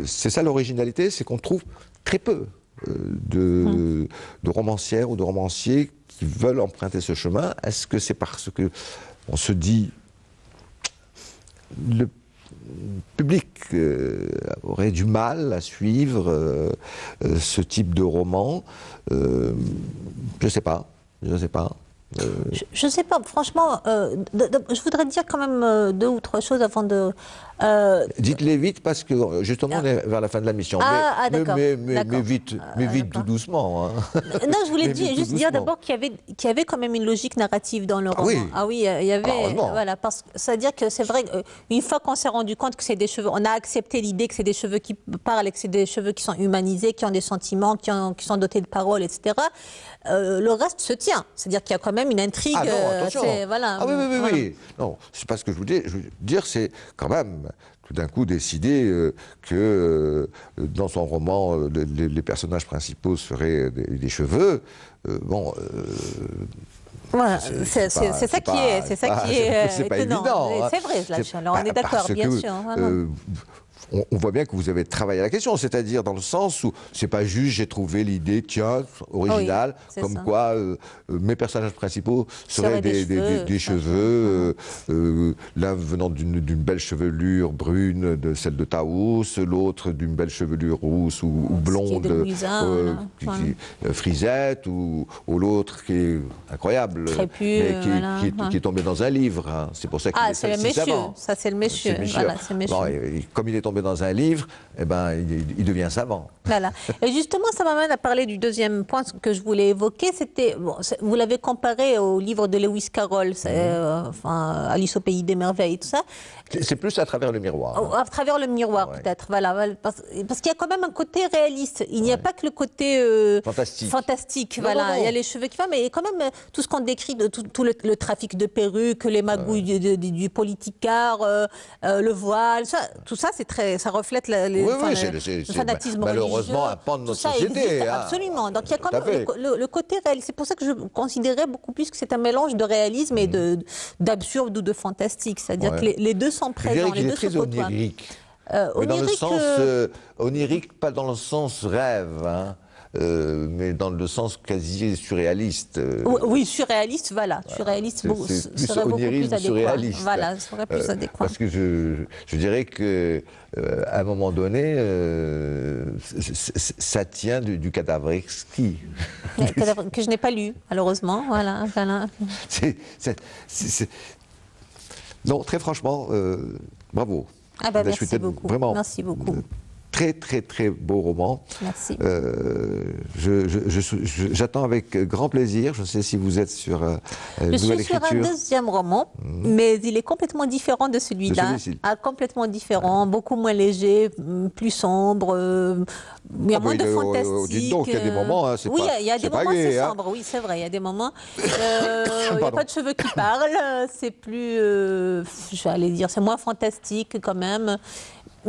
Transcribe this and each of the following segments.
c'est ça l'originalité, c'est qu'on trouve très peu de romancières ou de romanciers qui veulent emprunter ce chemin. Est-ce que c'est parce que on se dit le public aurait du mal à suivre ce type de roman? Je ne sais pas. Je ne sais pas. Je ne sais pas, franchement, je voudrais dire quand même deux ou trois choses avant de... Dites-les vite parce que justement on est vers la fin de la mission. Mais vite, tout doucement. Hein. Non, je voulais juste dire d'abord qu'il y avait quand même une logique narrative dans le roman. Oui. Ah oui, il y avait... Voilà, c'est-à-dire que c'est vrai, une fois qu'on s'est rendu compte que c'est des cheveux, on a accepté l'idée que c'est des cheveux qui parlent et que c'est des cheveux qui sont humanisés, qui ont des sentiments, qui sont dotés de paroles, etc. Le reste se tient. C'est-à-dire qu'il y a quand même une intrigue. Ah non, attention. Voilà, ah oui, voilà. Non, c'est pas ce que je voulais dire, c'est quand même tout d'un coup décider que dans son roman, les personnages principaux seraient des cheveux. Voilà, c'est ça qui est étonnant. Évident. C'est vrai, là, on est d'accord, bien sûr. Voilà. On voit bien que vous avez travaillé à la question, c'est-à-dire dans le sens où c'est pas juste j'ai trouvé l'idée, tiens, originale, oui, comme ça. quoi mes personnages principaux seraient des cheveux, l'un venant d'une belle chevelure brune, celle de Taous, l'autre d'une belle chevelure rousse ou blonde, frisette, ou l'autre qui est incroyable, qui est tombé dans un livre. Hein. C'est pour ça qu'il est c'est le monsieur, ça c'est le monsieur. Voilà, c'est monsieur. Bon, comme il est tombé dans un livre, eh ben, il devient savant. Voilà. Et justement, ça m'amène à parler du deuxième point que je voulais évoquer. C'était, vous l'avez comparé au livre de Lewis Carroll, Alice au pays des merveilles, tout ça. C'est plus à travers le miroir. Hein. À travers le miroir, peut-être. Voilà. Parce qu'il y a quand même un côté réaliste. Il n'y a pas que le côté fantastique. Non, voilà. non. Il y a les cheveux qui font, mais quand même tout ce qu'on décrit, tout le trafic de perruques, les magouilles du politicard, le voile, tout ça, c'est très, ça reflète le fanatisme malheureusement religieux. un pan de notre Ça société. existe, absolument. Donc il y a quand même le côté réaliste. C'est pour ça que je considérais beaucoup plus que c'est un mélange de réalisme et d'absurde ou de fantastique. C'est-à-dire que les deux sont présents, les deux se côtoient. Onirique. Mais dans le sens onirique, pas dans le sens rêve, hein. Mais dans le sens quasi surréaliste. Oui, surréaliste, voilà. Surréaliste serait beaucoup plus adéquat. Voilà, serait plus adéquat. Parce que je dirais que à un moment donné, ça tient du cadavre exquis. Que je n'ai pas lu, malheureusement. Voilà. Non, très franchement, bravo. Merci beaucoup. Vraiment, merci beaucoup. Très, très, très beau roman. Merci. J'attends avec grand plaisir. Je ne sais si vous êtes sur une nouvelle écriture. Je suis sur un deuxième roman, mais il est complètement différent de celui-là. Complètement différent, beaucoup moins léger, plus sombre. Il y a moins de fantastique. Dites donc, il y a des moments, hein, oui, il y a des moments, c'est sombre. Oui, c'est vrai, il y a des moments. Il n'y a pas de cheveux qui parlent. C'est plus, je vais aller dire, c'est moins fantastique quand même.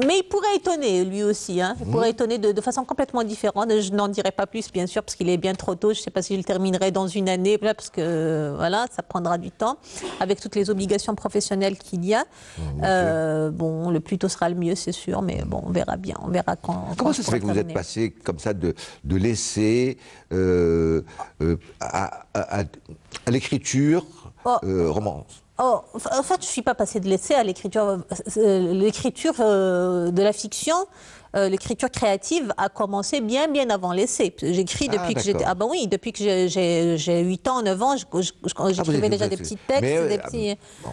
Mais il pourrait étonner, lui aussi. Hein. Il pourrait étonner de façon complètement différente. Je n'en dirai pas plus, bien sûr, parce qu'il est bien trop tôt. Je ne sais pas si je le terminerai dans une année, parce que voilà, ça prendra du temps, avec toutes les obligations professionnelles qu'il y a. Bon, le plus tôt sera le mieux, c'est sûr, mais bon, on verra bien. On verra quand. Comment ça se fait que vous êtes passé comme ça de l'essai à l'écriture romance? En fait, je ne suis pas passée de l'essai à l'écriture. L'écriture de la fiction, l'écriture créative a commencé bien avant l'essai. J'écris depuis que j'étais... Ah ben oui, depuis que j'ai 8 ans, 9 ans, j'écrivais déjà des petits textes,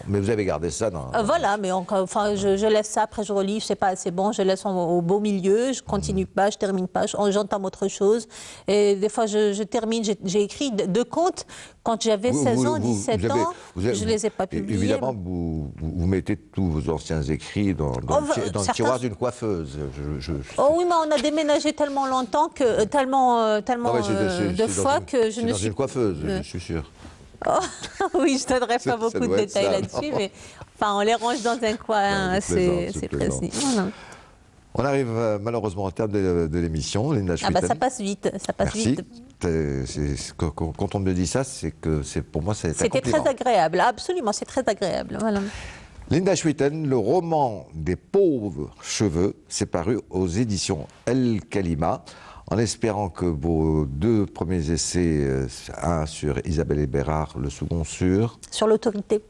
mais vous avez gardé ça dans... Voilà, mais enfin, je laisse ça, après je relis, c'est pas assez bon, je laisse au beau milieu, je continue pas, je termine pas, j'entame autre chose. Et des fois, je termine, j'ai écrit 2 contes quand j'avais 16 ans, 17 ans, je les ai pas publiés. Évidemment, vous mettez tous vos anciens écrits dans le tiroir d'une coiffeuse. Oh oui, mais on a déménagé tellement longtemps, tellement de fois que je ne suis... dans une coiffeuse, je suis sûr. Oh, oui, je ne donnerai pas beaucoup de détails là-dessus, mais enfin, on les range dans un coin assez précis. Voilà. On arrive malheureusement au terme de l'émission. Linda Schwitten. Ça passe vite, ça passe vite. Quand on me dit ça, c'est que pour moi c'est un compliment. C'était très agréable, absolument, c'est très agréable. Voilà. Linda Schwitten, le roman des pauvres cheveux, c'est paru aux éditions El Kalima. En espérant que vos 2 premiers essais, un sur Isabelle et Bérard, le second sur l'autorité.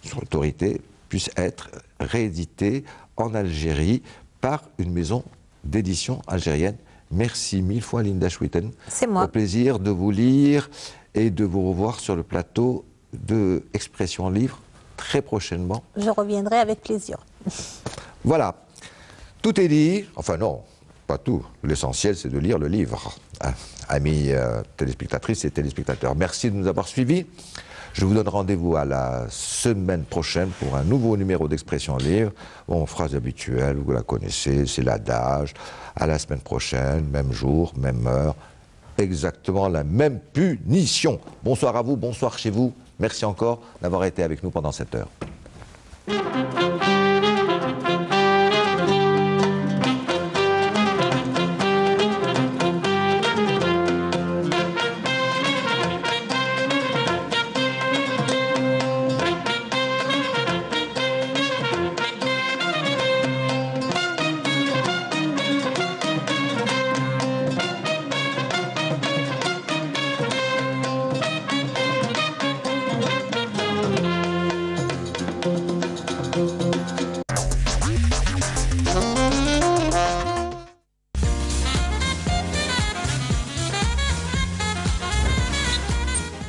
Sur l'autorité, puissent être réédités en Algérie par une maison d'édition algérienne. Merci 1000 fois Linda Schwitten. C'est moi. Au plaisir de vous lire et de vous revoir sur le plateau de Expression Livre très prochainement. Je reviendrai avec plaisir. Voilà, tout est dit, enfin non, pas tout, l'essentiel c'est de lire le livre. Amis téléspectatrices et téléspectateurs, merci de nous avoir suivis. Je vous donne rendez-vous à la semaine prochaine pour un nouveau numéro d'Expression Livre. Bon, phrase habituelle, vous la connaissez, c'est l'adage. À la semaine prochaine, même jour, même heure, exactement la même punition. Bonsoir à vous, bonsoir chez vous. Merci encore d'avoir été avec nous pendant cette heure.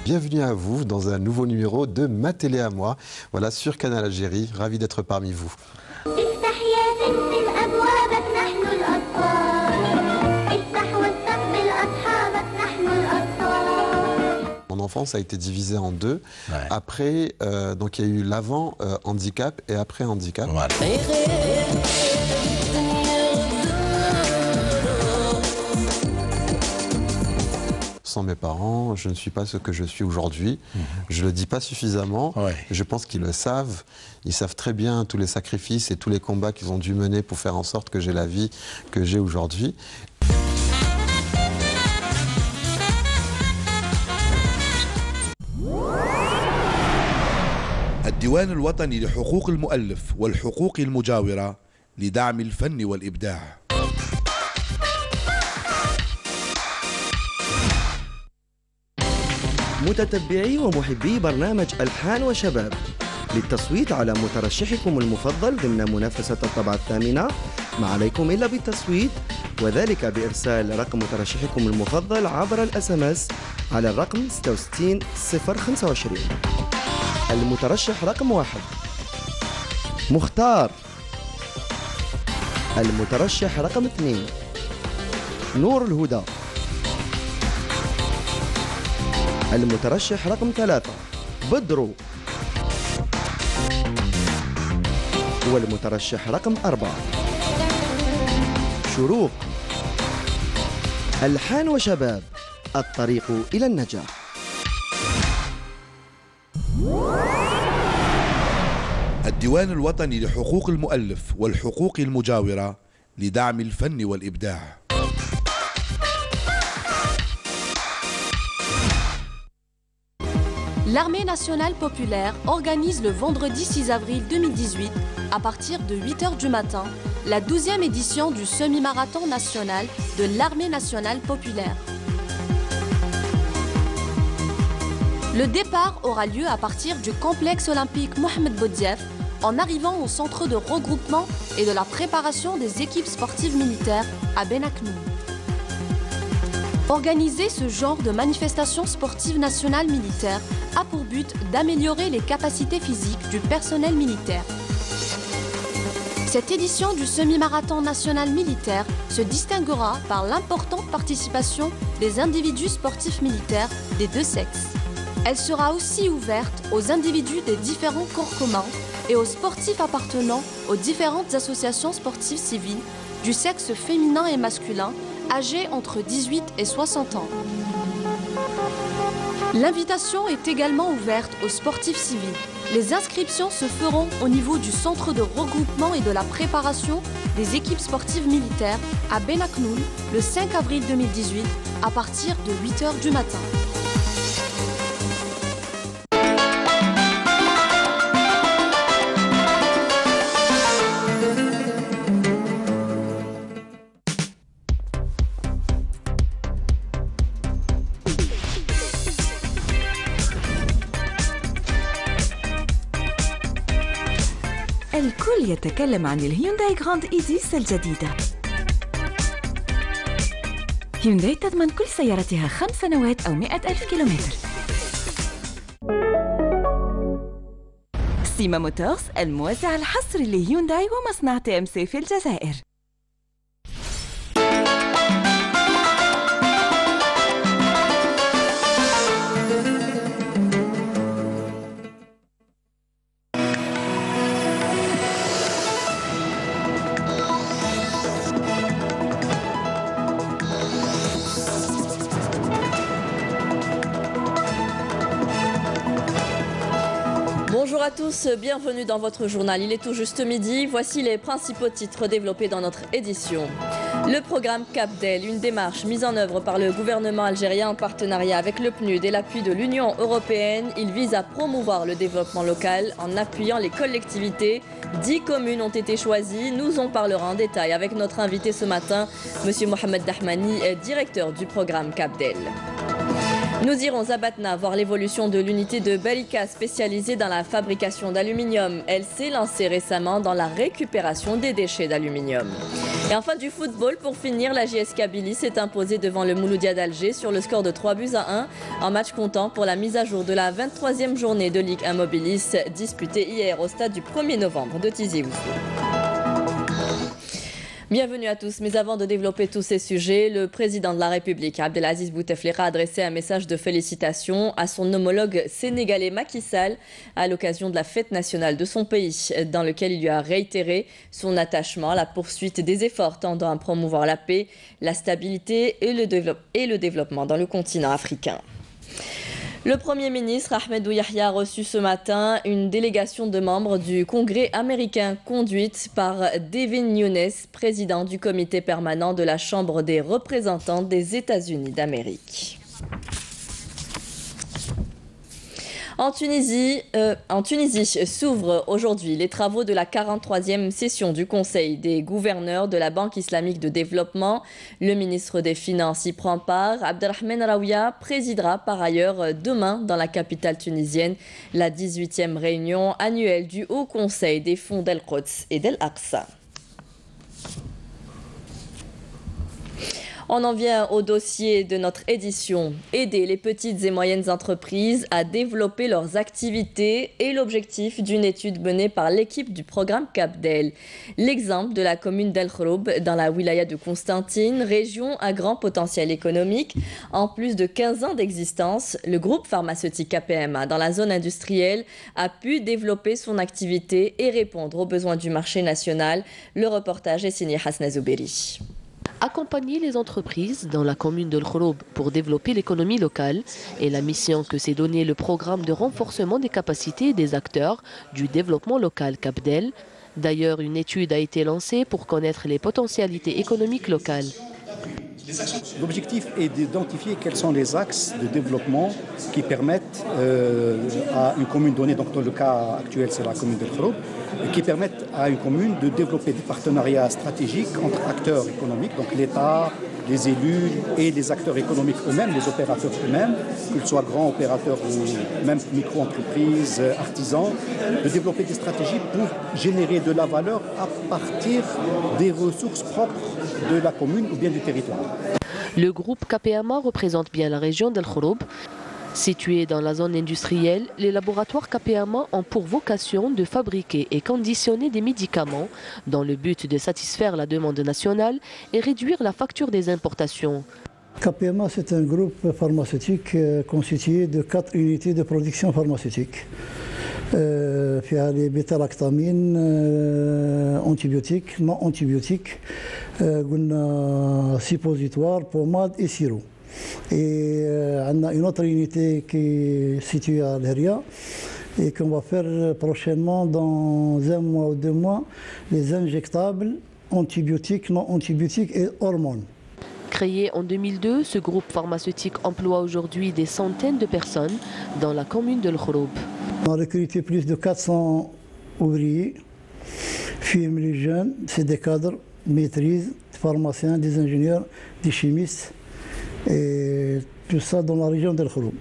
Bienvenue à vous dans un nouveau numéro de Ma Télé à moi, voilà sur Canal Algérie, ravi d'être parmi vous. Mon enfance a été divisée en 2. Ouais. Après, donc il y a eu l'avant handicap et après handicap. Voilà. Sans mes parents, je ne suis pas ce que je suis aujourd'hui. Je ne le dis pas suffisamment. Ouais. Je pense qu'ils le savent. Ils savent très bien tous les sacrifices et tous les combats qu'ils ont dû mener pour faire en sorte que j'ai la vie que j'ai aujourd'hui. الديوان الوطني لحقوق المؤلف والحقوق المجاورة لدعم الفن والإبداع. متتبعي ومحبي برنامج ألحان وشباب، للتصويت على مترشحكم المفضل ضمن منافسة الطبعة الثامنة ما عليكم إلا بالتصويت، وذلك بإرسال رقم مترشحكم المفضل عبر الأسمس على الرقم 66025. المترشح رقم 1 مختار. المترشح رقم 2 نور الهدى. المترشح رقم 3 بدرو. والمترشح رقم 4 شروق. ألحان وشباب، الطريق إلى النجاح. الديوان الوطني لحقوق المؤلف والحقوق المجاورة لدعم الفن والإبداع. L'Armée nationale populaire organise le vendredi 6 avril 2018, à partir de 8h du matin, la 12e édition du semi-marathon national de l'Armée nationale populaire. Le départ aura lieu à partir du complexe olympique Mohamed Boudiaf, en arrivant au centre de regroupement et de la préparation des équipes sportives militaires à Benaknoun. Organiser ce genre de manifestation sportive nationale militaire a pour but d'améliorer les capacités physiques du personnel militaire. Cette édition du semi-marathon national militaire se distinguera par l'importante participation des individus sportifs militaires des 2 sexes. Elle sera aussi ouverte aux individus des différents corps communs et aux sportifs appartenant aux différentes associations sportives civiles du sexe féminin et masculin âgés entre 18 et 60 ans. L'invitation est également ouverte aux sportifs civils. Les inscriptions se feront au niveau du centre de regroupement et de la préparation des équipes sportives militaires à Benaknoun le 5 avril 2018 à partir de 8h du matin. الكل يتكلم عن الهيونداي غراند إيديس الجديدة. هيونداي تضمن كل سيارتها 5 سنوات أو 100,000 كيلومتر. سيما موتورز الموزع الحصري لهيونداي ومصنع TMC في الجزائر. Bonjour à tous, bienvenue dans votre journal. Il est tout juste midi. Voici les principaux titres développés dans notre édition. Le programme CAPDEL, une démarche mise en œuvre par le gouvernement algérien en partenariat avec le PNUD et l'appui de l'Union européenne. Il vise à promouvoir le développement local en appuyant les collectivités. 10 communes ont été choisies. Nous en parlerons en détail avec notre invité ce matin, M. Mohamed Dahmani, directeur du programme CAPDEL. Nous irons à Batna voir l'évolution de l'unité de Barika spécialisée dans la fabrication d'aluminium. Elle s'est lancée récemment dans la récupération des déchets d'aluminium. Et enfin du football, pour finir, la JS Kabylie s'est imposée devant le Mouloudia d'Alger sur le score de 3-1 en match comptant pour la mise à jour de la 23e journée de Ligue 1 Mobilis disputée hier au stade du 1er novembre de Tizi Ouzou. Bienvenue à tous, mais avant de développer tous ces sujets, le président de la République, Abdelaziz Bouteflika, a adressé un message de félicitations à son homologue sénégalais Macky Sall à l'occasion de la fête nationale de son pays, dans lequel il lui a réitéré son attachement à la poursuite des efforts tendant à promouvoir la paix, la stabilité et le développement dans le continent africain. Le Premier ministre Ahmed Yahya a reçu ce matin une délégation de membres du Congrès américain conduite par Devin Nunes, président du comité permanent de la Chambre des représentants des États-Unis d'Amérique. En Tunisie s'ouvrent aujourd'hui les travaux de la 43e session du Conseil des gouverneurs de la Banque islamique de développement. Le ministre des Finances y prend part. Abdelrahman Raouia présidera par ailleurs demain dans la capitale tunisienne la 18e réunion annuelle du Haut Conseil des fonds d'El-Quds et d'El-Aqsa. On en vient au dossier de notre édition. Aider les petites et moyennes entreprises à développer leurs activités est l'objectif d'une étude menée par l'équipe du programme CAPDEL. L'exemple de la commune d'El Khroub dans la wilaya de Constantine, région à grand potentiel économique. En plus de 15 ans d'existence, le groupe pharmaceutique KPMA dans la zone industrielle a pu développer son activité et répondre aux besoins du marché national. Le reportage est signé Hasna Zouberi. Accompagner les entreprises dans la commune de Khroub pour développer l'économie locale est la mission que s'est donnée le programme de renforcement des capacités des acteurs du développement local CAPDEL. D'ailleurs, une étude a été lancée pour connaître les potentialités économiques locales. L'objectif est d'identifier quels sont les axes de développement qui permettent à une commune donnée, donc dans le cas actuel c'est la commune de Khroub, qui permettent à une commune de développer des partenariats stratégiques entre acteurs économiques, donc l'État, les élus et les acteurs économiques eux-mêmes, les opérateurs eux-mêmes, qu'ils soient grands opérateurs ou même micro-entreprises, artisans, de développer des stratégies pour générer de la valeur à partir des ressources propres de la commune ou bien du territoire. Le groupe KPMA représente bien la région d'El Khroub. Situés dans la zone industrielle, les laboratoires KPMA ont pour vocation de fabriquer et conditionner des médicaments dans le but de satisfaire la demande nationale et réduire la facture des importations. KPMA, c'est un groupe pharmaceutique constitué de 4 unités de production pharmaceutique. فيها les bêta-lactamines, antibiotiques, non antibiotiques, suppositoires, pommades et sirop. Et on a une autre unité qui est située à l'Heria et qu'on va faire prochainement dans 1 mois ou 2 mois, les injectables antibiotiques, non antibiotiques et hormones. Créé en 2002, ce groupe pharmaceutique emploie aujourd'hui des centaines de personnes dans la commune de Khroub. On a recruté plus de 400 ouvriers, filles et jeunes, c'est des cadres, maîtrises, des pharmaciens, des ingénieurs, des chimistes, et tout ça dans la région d'El Khroub.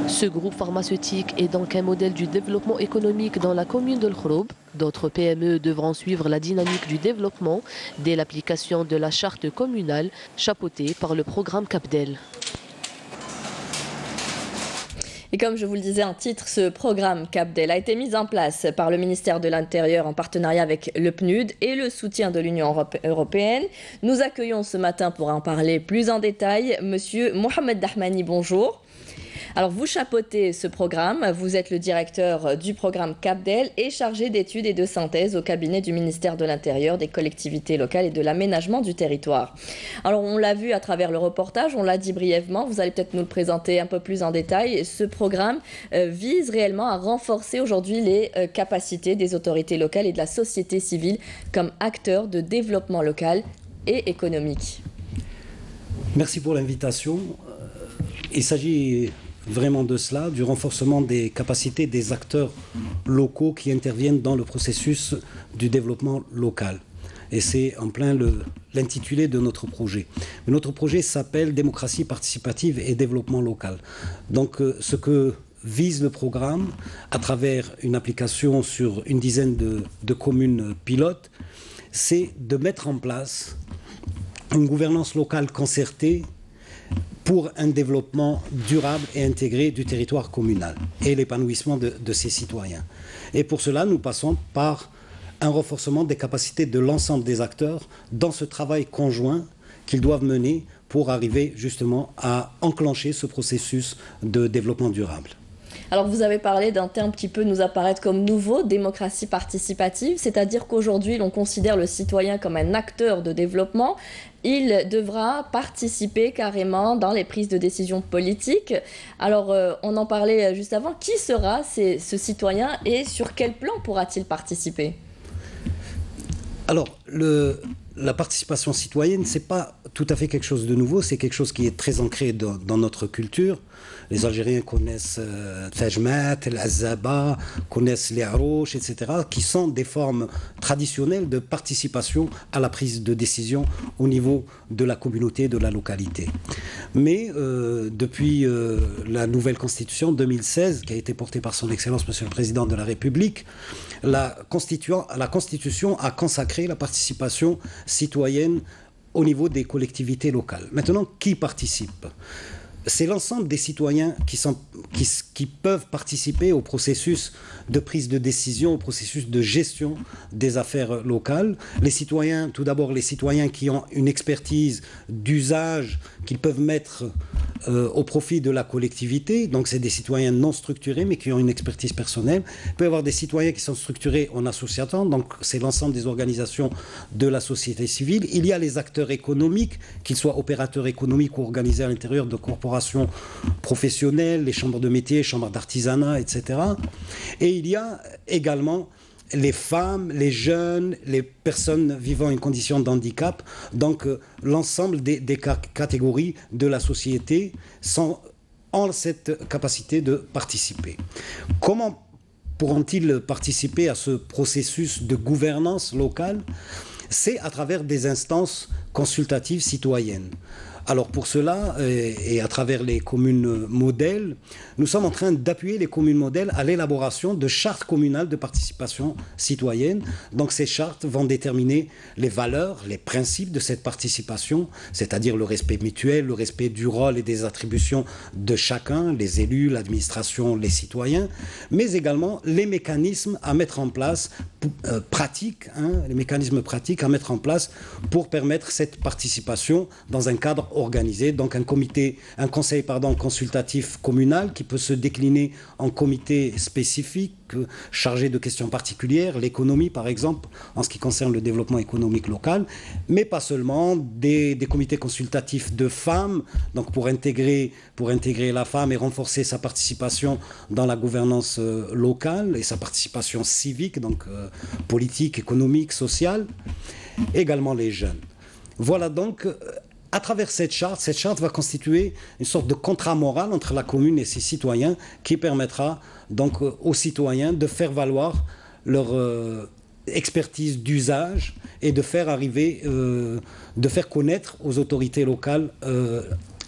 Ce groupe pharmaceutique est donc un modèle du développement économique dans la commune d'El Khroub. D'autres PME devront suivre la dynamique du développement dès l'application de la charte communale chapeautée par le programme CAPDEL. Et comme je vous le disais en titre, ce programme CAPDEL a été mis en place par le ministère de l'Intérieur en partenariat avec le PNUD et le soutien de l'Union européenne. Nous accueillons ce matin pour en parler plus en détail Monsieur Mohamed Dahmani, bonjour. Alors vous chapeautez ce programme, vous êtes le directeur du programme CAPDEL et chargé d'études et de synthèse au cabinet du ministère de l'Intérieur, des collectivités locales et de l'aménagement du territoire. Alors on l'a vu à travers le reportage, on l'a dit brièvement, vous allez peut-être nous le présenter un peu plus en détail. Ce programme vise réellement à renforcer aujourd'hui les capacités des autorités locales et de la société civile comme acteurs de développement local et économique. Merci pour l'invitation. Il s'agit vraiment de cela, du renforcement des capacités des acteurs locaux qui interviennent dans le processus du développement local. Et c'est en plein l'intitulé de notre projet. Mais notre projet s'appelle Démocratie participative et développement local. Donc ce que vise le programme, à travers une application sur une dizaine de communes pilotes, c'est de mettre en place une gouvernance locale concertée pour un développement durable et intégré du territoire communal et l'épanouissement de ses citoyens. Et pour cela, nous passons par un renforcement des capacités de l'ensemble des acteurs dans ce travail conjoint qu'ils doivent mener pour arriver justement à enclencher ce processus de développement durable. Alors vous avez parlé d'un terme qui peut nous apparaître comme nouveau, démocratie participative, c'est-à-dire qu'aujourd'hui l'on considère le citoyen comme un acteur de développement. Il devra participer carrément dans les prises de décision politiques. Alors on en parlait juste avant, qui sera ce citoyen et sur quel plan pourra-t-il participer ? Alors la participation citoyenne, ce n'est pas tout à fait quelque chose de nouveau, c'est quelque chose qui est très ancré dans notre culture. Les Algériens connaissent Tajmat, l'Azaba, connaissent les Arouch, etc., qui sont des formes traditionnelles de participation à la prise de décision au niveau de la communauté, de la localité. Mais depuis la nouvelle Constitution 2016, qui a été portée par son Excellence, Monsieur le Président de la République, la Constitution a consacré la participation citoyenne au niveau des collectivités locales. Maintenant, qui participe ? C'est l'ensemble des citoyens qui peuvent participer au processus de prise de décision, au processus de gestion des affaires locales. Les citoyens, tout d'abord les citoyens qui ont une expertise d'usage qu'ils peuvent mettre au profit de la collectivité. Donc c'est des citoyens non structurés mais qui ont une expertise personnelle. Il peut y avoir des citoyens qui sont structurés en association, donc c'est l'ensemble des organisations de la société civile. Il y a les acteurs économiques, qu'ils soient opérateurs économiques ou organisés à l'intérieur de corporations professionnelles, les chambres de métiers, chambres d'artisanat, etc. Et il y a également les femmes, les jeunes, les personnes vivant une condition de handicap, donc l'ensemble des catégories de la société ont cette capacité de participer. Comment pourront-ils participer à ce processus de gouvernance locale ? C'est à travers des instances consultatives citoyennes. Alors pour cela, et à travers les communes modèles, nous sommes en train d'appuyer les communes modèles à l'élaboration de chartes communales de participation citoyenne. Donc ces chartes vont déterminer les valeurs, les principes de cette participation, c'est-à-dire le respect mutuel, le respect du rôle et des attributions de chacun, les élus, l'administration, les citoyens, mais également les mécanismes à mettre en place, les mécanismes pratiques à mettre en place pour permettre cette participation dans un cadre organisé, donc un conseil consultatif communal qui peut se décliner en comités spécifiques chargés de questions particulières, l'économie par exemple, en ce qui concerne le développement économique local, mais pas seulement, des comités consultatifs de femmes, donc pour intégrer la femme et renforcer sa participation dans la gouvernance locale et sa participation civique, donc politique, économique, sociale, également les jeunes. Voilà donc, à travers cette charte va constituer une sorte de contrat moral entre la commune et ses citoyens qui permettra donc aux citoyens de faire valoir leur expertise d'usage et de faire connaître aux autorités locales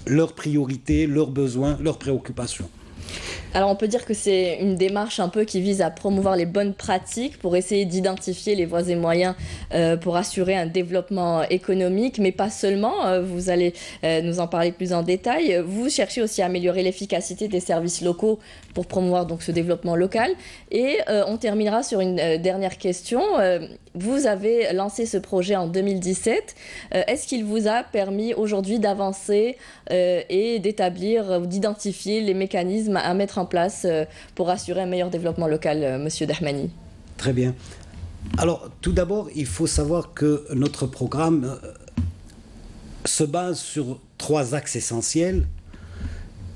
leurs priorités, leurs besoins, leurs préoccupations. Alors on peut dire que c'est une démarche un peu qui vise à promouvoir les bonnes pratiques pour essayer d'identifier les voies et moyens pour assurer un développement économique, mais pas seulement. Vous allez nous en parler plus en détail. Vous cherchez aussi à améliorer l'efficacité des services locaux pour promouvoir donc ce développement local. Et on terminera sur une dernière question. Vous avez lancé ce projet en 2017. Est-ce qu'il vous a permis aujourd'hui d'avancer et d'établir ou d'identifier les mécanismes à mettre en place pour assurer un meilleur développement local, Monsieur Dahmani? Très bien. Alors, tout d'abord, il faut savoir que notre programme se base sur 3 axes essentiels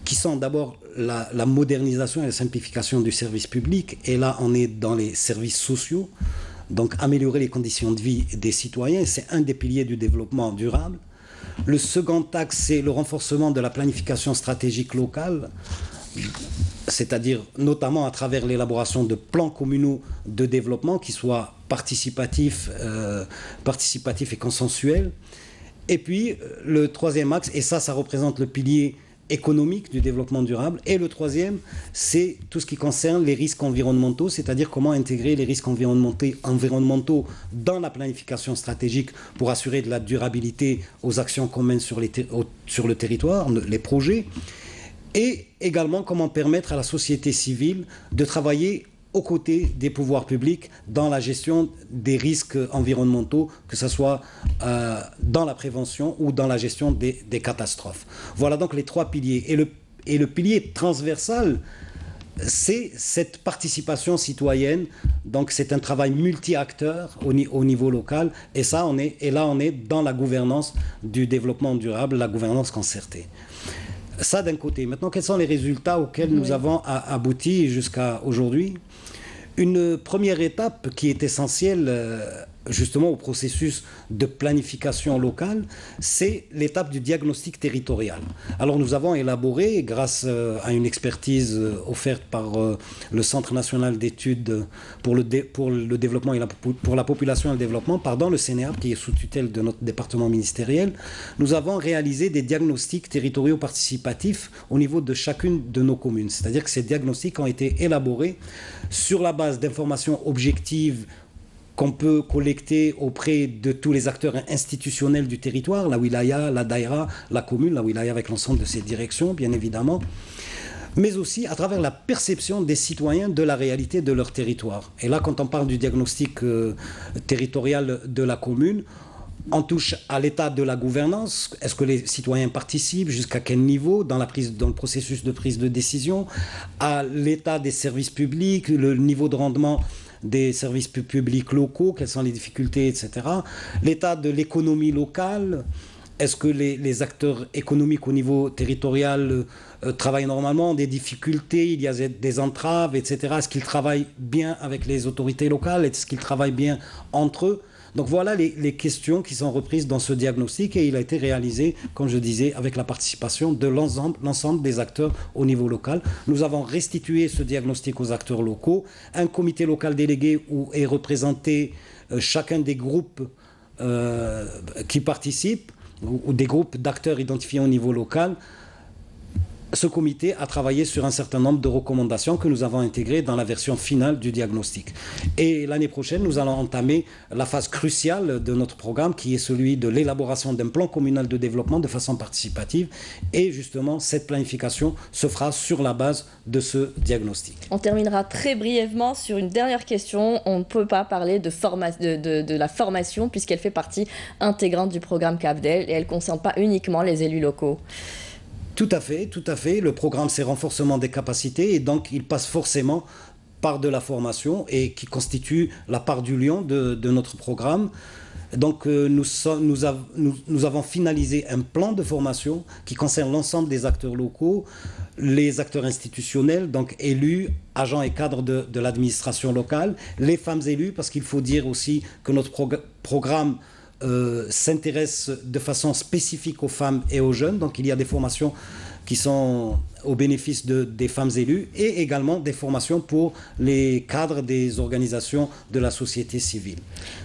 qui sont d'abord la modernisation et la simplification du service public. Et là, on est dans les services sociaux. Donc, améliorer les conditions de vie des citoyens, c'est un des piliers du développement durable. Le second axe, c'est le renforcement de la planification stratégique locale, c'est-à-dire notamment à travers l'élaboration de plans communaux de développement qui soient participatifs et consensuels. Et puis, le troisième axe, et ça représente le pilier économique du développement durable. Et le troisième, c'est tout ce qui concerne les risques environnementaux, c'est-à-dire comment intégrer les risques environnementaux dans la planification stratégique pour assurer de la durabilité aux actions communes sur le territoire, les projets, et également comment permettre à la société civile de travailler aux côtés des pouvoirs publics dans la gestion des risques environnementaux, que ce soit dans la prévention ou dans la gestion des catastrophes. Voilà donc les 3 piliers. Et le pilier transversal, c'est cette participation citoyenne. Donc c'est un travail multi-acteurs au niveau local. Et là, on est dans la gouvernance du développement durable, la gouvernance concertée. Ça d'un côté. Maintenant, quels sont les résultats auxquels nous avons abouti jusqu'à aujourd'hui? Une première étape qui est essentielle justement au processus de planification locale, c'est l'étape du diagnostic territorial. Alors nous avons élaboré, grâce à une expertise offerte par le Centre national d'études pour le développement et pour la population et le développement, le CNEAP, qui est sous tutelle de notre département ministériel, nous avons réalisé des diagnostics territoriaux participatifs au niveau de chacune de nos communes. C'est-à-dire que ces diagnostics ont été élaborés sur la base d'informations objectives qu'on peut collecter auprès de tous les acteurs institutionnels du territoire, la wilaya, la daïra, la commune, la wilaya avec l'ensemble de ses directions, bien évidemment, mais aussi à travers la perception des citoyens de la réalité de leur territoire. Et là, quand on parle du diagnostic territorial de la commune, on touche à l'état de la gouvernance. Est-ce que les citoyens participent? Jusqu'à quel niveau dans le processus de prise de décision? À l'état des services publics, le niveau de rendement des services publics locaux, quelles sont les difficultés, etc. L'état de l'économie locale, est-ce que les acteurs économiques au niveau territorial travaillent normalement, des difficultés, il y a des entraves, etc. Est-ce qu'ils travaillent bien avec les autorités locales? Est-ce qu'ils travaillent bien entre eux? Donc voilà les questions qui sont reprises dans ce diagnostic, et il a été réalisé, comme je disais, avec la participation de l'ensemble des acteurs au niveau local. Nous avons restitué ce diagnostic aux acteurs locaux. Un comité local délégué où est représenté chacun des groupes qui participent, ou des groupes d'acteurs identifiés au niveau local. Ce comité a travaillé sur un certain nombre de recommandations que nous avons intégrées dans la version finale du diagnostic. Et l'année prochaine, nous allons entamer la phase cruciale de notre programme, qui est celui de l'élaboration d'un plan communal de développement de façon participative. Et justement, cette planification se fera sur la base de ce diagnostic. On terminera très brièvement sur une dernière question. On ne peut pas parler de la formation, puisqu'elle fait partie intégrante du programme CAPDEL, et elle ne concerne pas uniquement les élus locaux. Tout à fait, tout à fait. Le programme, c'est renforcement des capacités, et donc il passe forcément par de la formation, et qui constitue la part du lion de notre programme. Donc nous avons finalisé un plan de formation qui concerne l'ensemble des acteurs locaux, les acteurs institutionnels, donc élus, agents et cadres de l'administration locale, les femmes élues, parce qu'il faut dire aussi que notre programme s'intéresse de façon spécifique aux femmes et aux jeunes. Donc il y a des formations qui sont au bénéfice des femmes élues et également des formations pour les cadres des organisations de la société civile.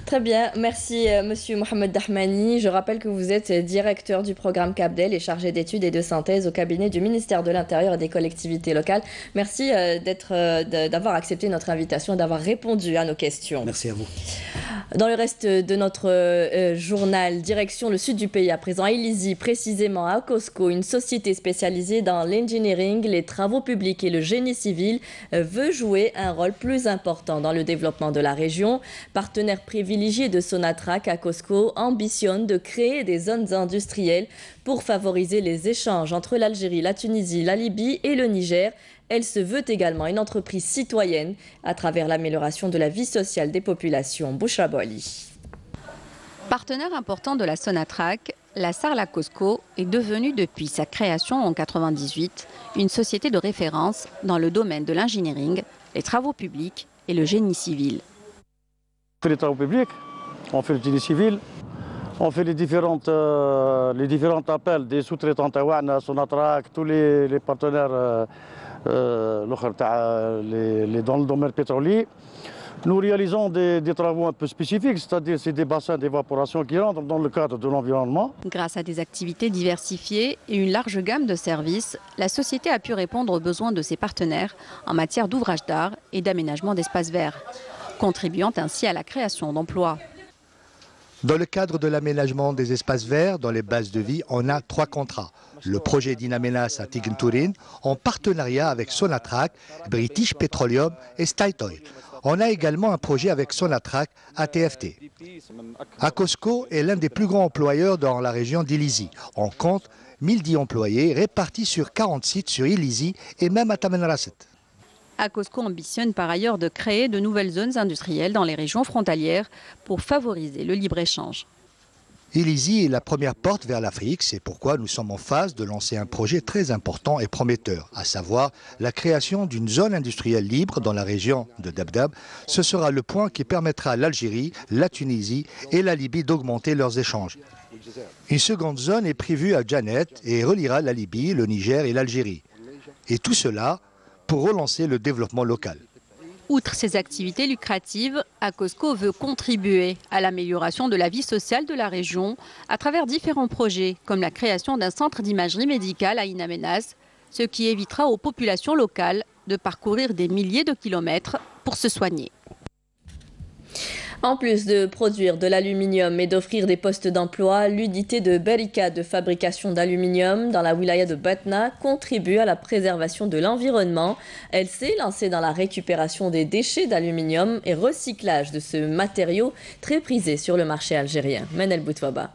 Très bien, merci Monsieur Mohamed Dahmani. Je rappelle que vous êtes directeur du programme CAPDEL et chargé d'études et de synthèse au cabinet du ministère de l'Intérieur et des collectivités locales. Merci d'avoir accepté notre invitation et d'avoir répondu à nos questions. Merci à vous. Dans le reste de notre journal, direction le sud du pays à présent, à Illizi, précisément à Cosco, une société spécialisée dans l'engineering, les travaux publics et le génie civil veut jouer un rôle plus important dans le développement de la région. Partenaire privilégié de Sonatrach, à Cosco ambitionne de créer des zones industrielles pour favoriser les échanges entre l'Algérie, la Tunisie, la Libye et le Niger. Elle se veut également une entreprise citoyenne à travers l'amélioration de la vie sociale des populations. Bouchra Boali. Partenaire important de la Sonatrach, la Sarla Cosco est devenue depuis sa création en 1998 une société de référence dans le domaine de l'engineering, les travaux publics et le génie civil. On fait les travaux publics, on fait le génie civil, on fait les différents appels des sous-traitants Tawana, Sonatrach, tous les partenaires dans le domaine pétrolier. Nous réalisons des travaux un peu spécifiques, c'est-à-dire c'est des bassins d'évaporation qui rentrent dans le cadre de l'environnement. Grâce à des activités diversifiées et une large gamme de services, la société a pu répondre aux besoins de ses partenaires en matière d'ouvrage d'art et d'aménagement d'espaces verts, contribuant ainsi à la création d'emplois. Dans le cadre de l'aménagement des espaces verts dans les bases de vie, on a 3 contrats. Le projet d'Inamenas à Tign-Tourin en partenariat avec Sonatrach, British Petroleum et Statoil. On a également un projet avec Sonatrach à TFT. Cosco est l'un des plus grands employeurs dans la région d'Illizi. On compte 1010 employés répartis sur 40 sites sur Illizi et même à Tamanrasset. Cosco ambitionne par ailleurs de créer de nouvelles zones industrielles dans les régions frontalières pour favoriser le libre-échange. Illizi est la première porte vers l'Afrique, c'est pourquoi nous sommes en phase de lancer un projet très important et prometteur, à savoir la création d'une zone industrielle libre dans la région de Dabdab. Ce sera le point qui permettra à l'Algérie, la Tunisie et la Libye d'augmenter leurs échanges. Une seconde zone est prévue à Djanet et reliera la Libye, le Niger et l'Algérie. Et tout cela pour relancer le développement local. Outre ses activités lucratives, Cosco veut contribuer à l'amélioration de la vie sociale de la région à travers différents projets, comme la création d'un centre d'imagerie médicale à Inamenas, ce qui évitera aux populations locales de parcourir des milliers de kilomètres pour se soigner. En plus de produire de l'aluminium et d'offrir des postes d'emploi, l'unité de Berika de fabrication d'aluminium dans la wilaya de Batna contribue à la préservation de l'environnement. Elle s'est lancée dans la récupération des déchets d'aluminium et recyclage de ce matériau très prisé sur le marché algérien. Menel Boutwaba.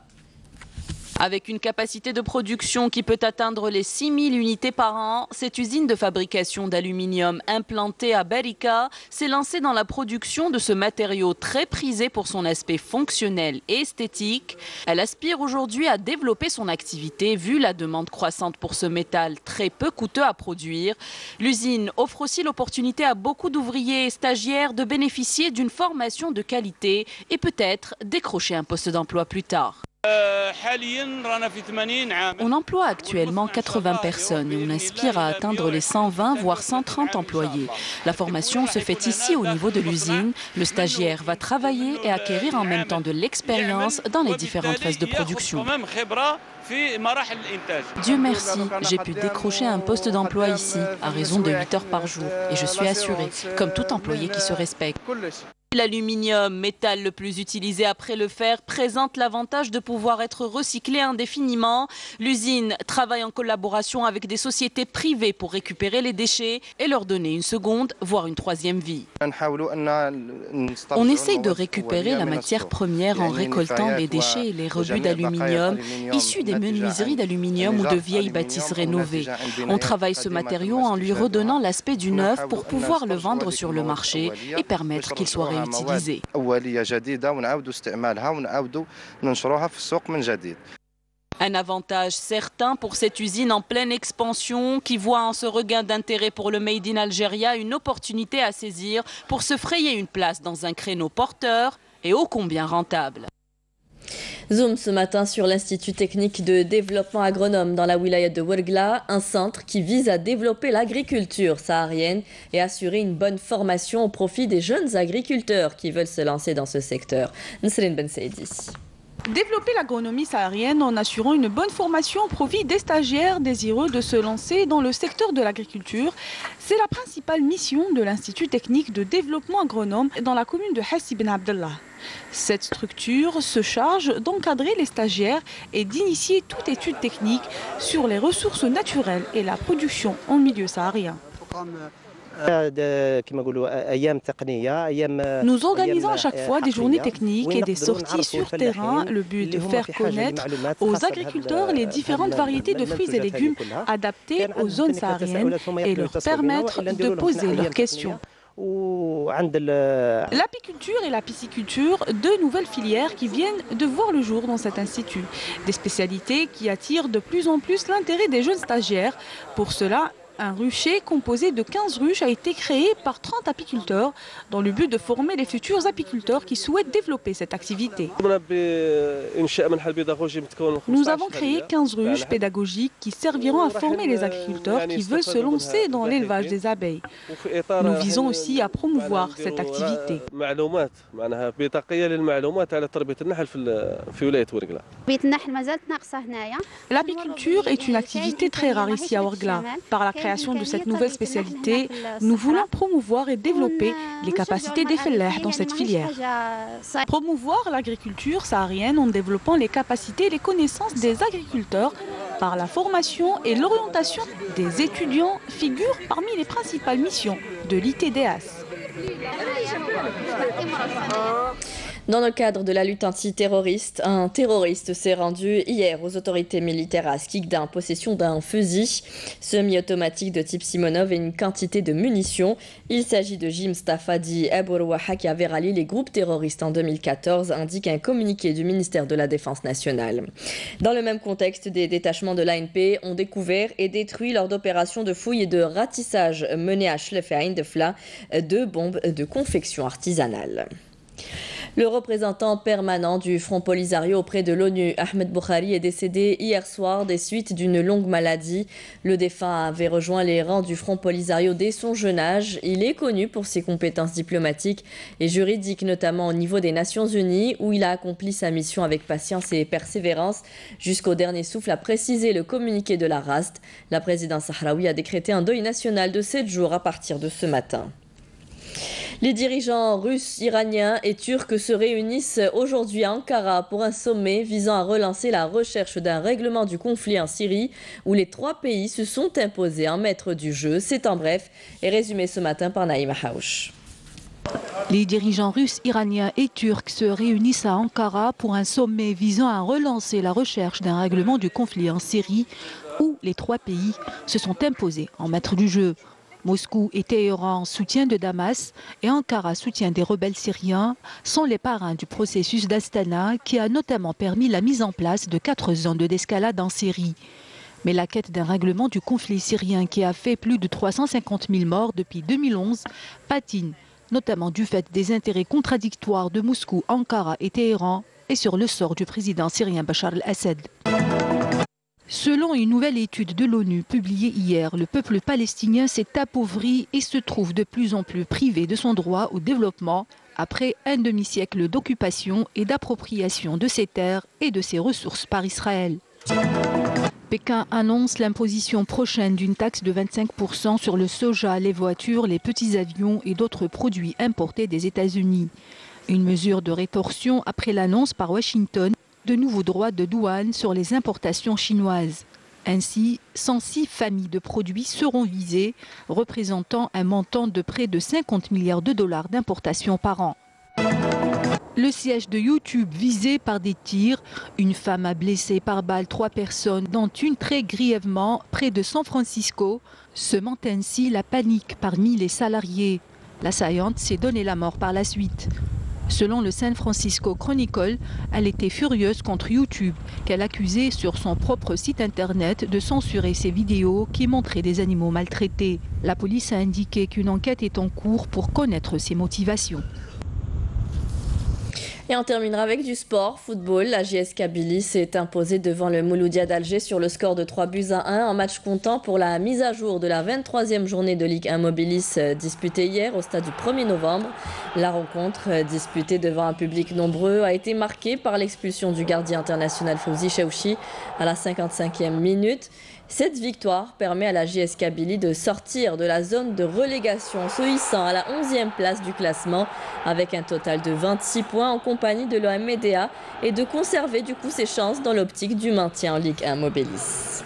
Avec une capacité de production qui peut atteindre les 6000 unités par an, cette usine de fabrication d'aluminium implantée à Berika s'est lancée dans la production de ce matériau très prisé pour son aspect fonctionnel et esthétique. Elle aspire aujourd'hui à développer son activité vu la demande croissante pour ce métal très peu coûteux à produire. L'usine offre aussi l'opportunité à beaucoup d'ouvriers et stagiaires de bénéficier d'une formation de qualité et peut-être décrocher un poste d'emploi plus tard. On emploie actuellement 80 personnes et on aspire à atteindre les 120 voire 130 employés. La formation se fait ici au niveau de l'usine. Le stagiaire va travailler et acquérir en même temps de l'expérience dans les différentes phases de production. Dieu merci, j'ai pu décrocher un poste d'emploi ici à raison de 8 heures par jour et je suis assuré, comme tout employé qui se respecte. L'aluminium, métal le plus utilisé après le fer, présente l'avantage de pouvoir être recyclé indéfiniment. L'usine travaille en collaboration avec des sociétés privées pour récupérer les déchets et leur donner une seconde, voire une troisième vie. On essaye de récupérer la matière première en récoltant les déchets et les rebuts d'aluminium issus des menuiseries d'aluminium ou de vieilles bâtisses rénovées. On travaille ce matériau en lui redonnant l'aspect du neuf pour pouvoir le vendre sur le marché et permettre qu'il soit réutilisé. Un avantage certain pour cette usine en pleine expansion qui voit en ce regain d'intérêt pour le Made in Algeria une opportunité à saisir pour se frayer une place dans un créneau porteur et ô combien rentable. Zoom ce matin sur l'Institut technique de développement agronome dans la wilaya de Ouargla, un centre qui vise à développer l'agriculture saharienne et assurer une bonne formation au profit des jeunes agriculteurs qui veulent se lancer dans ce secteur. Nsrine Ben Saidi. Développer l'agronomie saharienne en assurant une bonne formation au profit des stagiaires désireux de se lancer dans le secteur de l'agriculture, c'est la principale mission de l'Institut technique de développement agronome dans la commune de Hassi Ben Abdallah. Cette structure se charge d'encadrer les stagiaires et d'initier toute étude technique sur les ressources naturelles et la production en milieu saharien. Nous organisons à chaque fois des journées techniques et des sorties sur terrain, le but de faire connaître aux agriculteurs les différentes variétés de fruits et légumes adaptés aux zones sahariennes et leur permettre de poser leurs questions. L'apiculture et la pisciculture, deux nouvelles filières qui viennent de voir le jour dans cet institut. Des spécialités qui attirent de plus en plus l'intérêt des jeunes stagiaires. Pour cela, un rucher composé de 15 ruches a été créé par 30 apiculteurs dans le but de former les futurs apiculteurs qui souhaitent développer cette activité. Nous avons créé 15 ruches pédagogiques qui serviront à former les agriculteurs qui veulent se lancer dans l'élevage des abeilles. Nous visons aussi à promouvoir cette activité. L'apiculture est une activité très rare ici à Ouargla. Par la création de cette nouvelle spécialité, nous voulons promouvoir et développer les capacités des fellahs dans cette filière. Promouvoir l'agriculture saharienne en développant les capacités et les connaissances des agriculteurs par la formation et l'orientation des étudiants figure parmi les principales missions de l'ITDAS. Dans le cadre de la lutte antiterroriste, un terroriste s'est rendu hier aux autorités militaires à Skikda en possession d'un fusil semi-automatique de type Simonov et une quantité de munitions. Il s'agit de Jim Stafadi Abourouaha qui avait rallié les groupes terroristes en 2014, indique un communiqué du ministère de la Défense nationale. Dans le même contexte, des détachements de l'ANP ont découvert et détruit lors d'opérations de fouilles et de ratissage menées à Chlef et à Indefla deux bombes de confection artisanale. Le représentant permanent du Front Polisario auprès de l'ONU, Ahmed Boukhari, est décédé hier soir des suites d'une longue maladie. Le défunt avait rejoint les rangs du Front Polisario dès son jeune âge. Il est connu pour ses compétences diplomatiques et juridiques, notamment au niveau des Nations Unies, où il a accompli sa mission avec patience et persévérance jusqu'au dernier souffle, a précisé le communiqué de la RAST. La présidence sahraoui a décrété un deuil national de 7 jours à partir de ce matin. Les dirigeants russes, iraniens et turcs se réunissent aujourd'hui à Ankara pour un sommet visant à relancer la recherche d'un règlement du conflit en Syrie où les trois pays se sont imposés en maître du jeu. C'est en bref et résumé ce matin par Naïma Haouch. Les dirigeants russes, iraniens et turcs se réunissent à Ankara pour un sommet visant à relancer la recherche d'un règlement du conflit en Syrie où les trois pays se sont imposés en maître du jeu. Moscou et Téhéran, soutien de Damas, et Ankara, soutien des rebelles syriens, sont les parrains du processus d'Astana qui a notamment permis la mise en place de 4 zones d'escalade en Syrie. Mais la quête d'un règlement du conflit syrien qui a fait plus de 350 000 morts depuis 2011 patine, notamment du fait des intérêts contradictoires de Moscou, Ankara et Téhéran, et sur le sort du président syrien Bachar el-Assad. Selon une nouvelle étude de l'ONU publiée hier, le peuple palestinien s'est appauvri et se trouve de plus en plus privé de son droit au développement après un demi-siècle d'occupation et d'appropriation de ses terres et de ses ressources par Israël. Pékin annonce l'imposition prochaine d'une taxe de 25% sur le soja, les voitures, les petits avions et d'autres produits importés des États-Unis. Une mesure de rétorsion après l'annonce par Washington de nouveaux droits de douane sur les importations chinoises. Ainsi, 106 familles de produits seront visées, représentant un montant de près de 50 milliards de dollars d'importation par an. Le siège de YouTube visé par des tirs. Une femme a blessé par balle 3 personnes, dont une très grièvement près de San Francisco, semant ainsi la panique parmi les salariés. L'assaillante s'est donné la mort par la suite. Selon le San Francisco Chronicle, elle était furieuse contre YouTube, qu'elle accusait sur son propre site internet de censurer ses vidéos qui montraient des animaux maltraités. La police a indiqué qu'une enquête est en cours pour connaître ses motivations. Et on terminera avec du sport, football. La JS Kabylie s'est imposée devant le Mouloudia d'Alger sur le score de 3-1 en match comptant pour la mise à jour de la 23e journée de Ligue 1 Mobilis disputée hier au stade du 1er novembre. La rencontre, disputée devant un public nombreux, a été marquée par l'expulsion du gardien international Fouzi Chouchi à la 55e minute. Cette victoire permet à la JS Kabylie de sortir de la zone de relégation, se hissant à la 11e place du classement avec un total de 26 points en compagnie de l'OM Médéa et de conserver du coup ses chances dans l'optique du maintien en Ligue 1 Mobilis.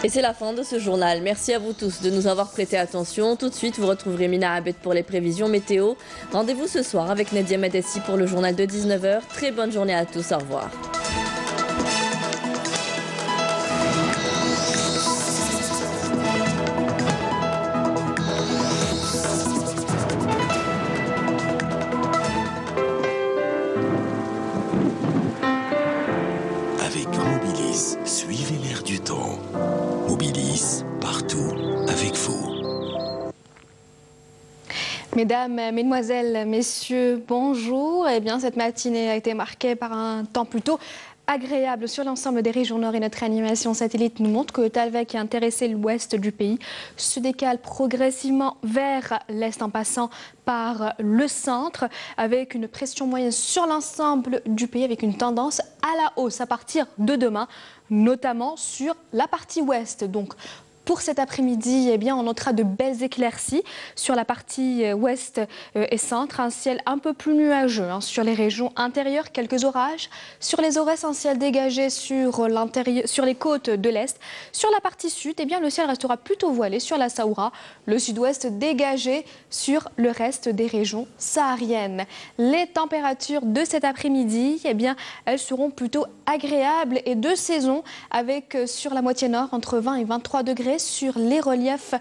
Et c'est la fin de ce journal. Merci à vous tous de nous avoir prêté attention. Tout de suite, vous retrouverez Mina Abed pour les prévisions météo. Rendez-vous ce soir avec Nadia Medessi pour le journal de 19h. Très bonne journée à tous. Au revoir. Avec Mobilis, suivez l'air du temps. Mobilis, partout avec vous. Mesdames, Mesdemoiselles, Messieurs, bonjour. Eh bien, cette matinée a été marquée par un temps plutôt agréable sur l'ensemble des régions nord et notre animation satellite nous montre que Talva, qui est intéressé l'ouest du pays, se décale progressivement vers l'est en passant par le centre avec une pression moyenne sur l'ensemble du pays avec une tendance à la hausse à partir de demain, notamment sur la partie ouest. Donc, pour cet après-midi, eh bien, on notera de belles éclaircies sur la partie ouest et centre. Un ciel un peu plus nuageux sur les régions intérieures, quelques orages. Sur les aurores essentielles dégagées sur les côtes de l'est. Sur la partie sud, eh bien, le ciel restera plutôt voilé sur la Saoura. Le sud-ouest dégagé sur le reste des régions sahariennes. Les températures de cet après-midi, eh bien, elles seront plutôt agréables et de saison avec sur la moitié nord entre 20 et 23 degrés. Sur les reliefs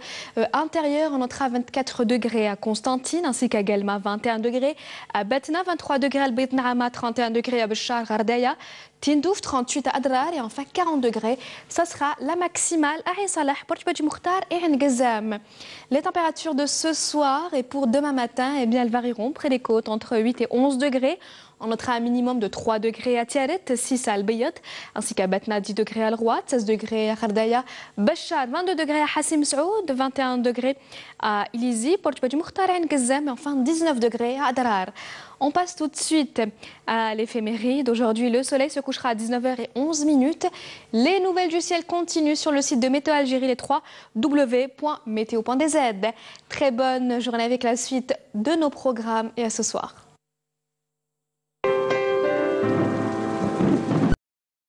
intérieurs, on notera 24 degrés à Constantine ainsi qu'à Guelma, 21 degrés, à Batna, 23 degrés, à Beit Naama, 31 degrés, à Béchar, Gardaya, Tindouf, 38 à Adrar et enfin 40 degrés. Ça sera la maximale à Ain Salah, Port Bedji Moukhtar et Ain Ghazam. Les températures de ce soir et pour demain matin, eh bien, elles varieront près des côtes entre 8 et 11 degrés. On notera un minimum de 3 degrés à Tiaret, 6 à Al-Bayat, ainsi qu'à Batna, 10 degrés à Al-Rouat, 16 degrés à Khardaya, Béchar, 22 degrés à Hassim Saoud, 21 degrés à Ilizi, Port Bedji Moukhtar et Ain Ghazam, et enfin 19 degrés à Adrar. On passe tout de suite à l'éphéméride. Aujourd'hui, le soleil se couchera à 19h11. Les nouvelles du ciel continuent sur le site de Météo Algérie, les 3 w.meteo.dz. Très bonne journée avec la suite de nos programmes et à ce soir.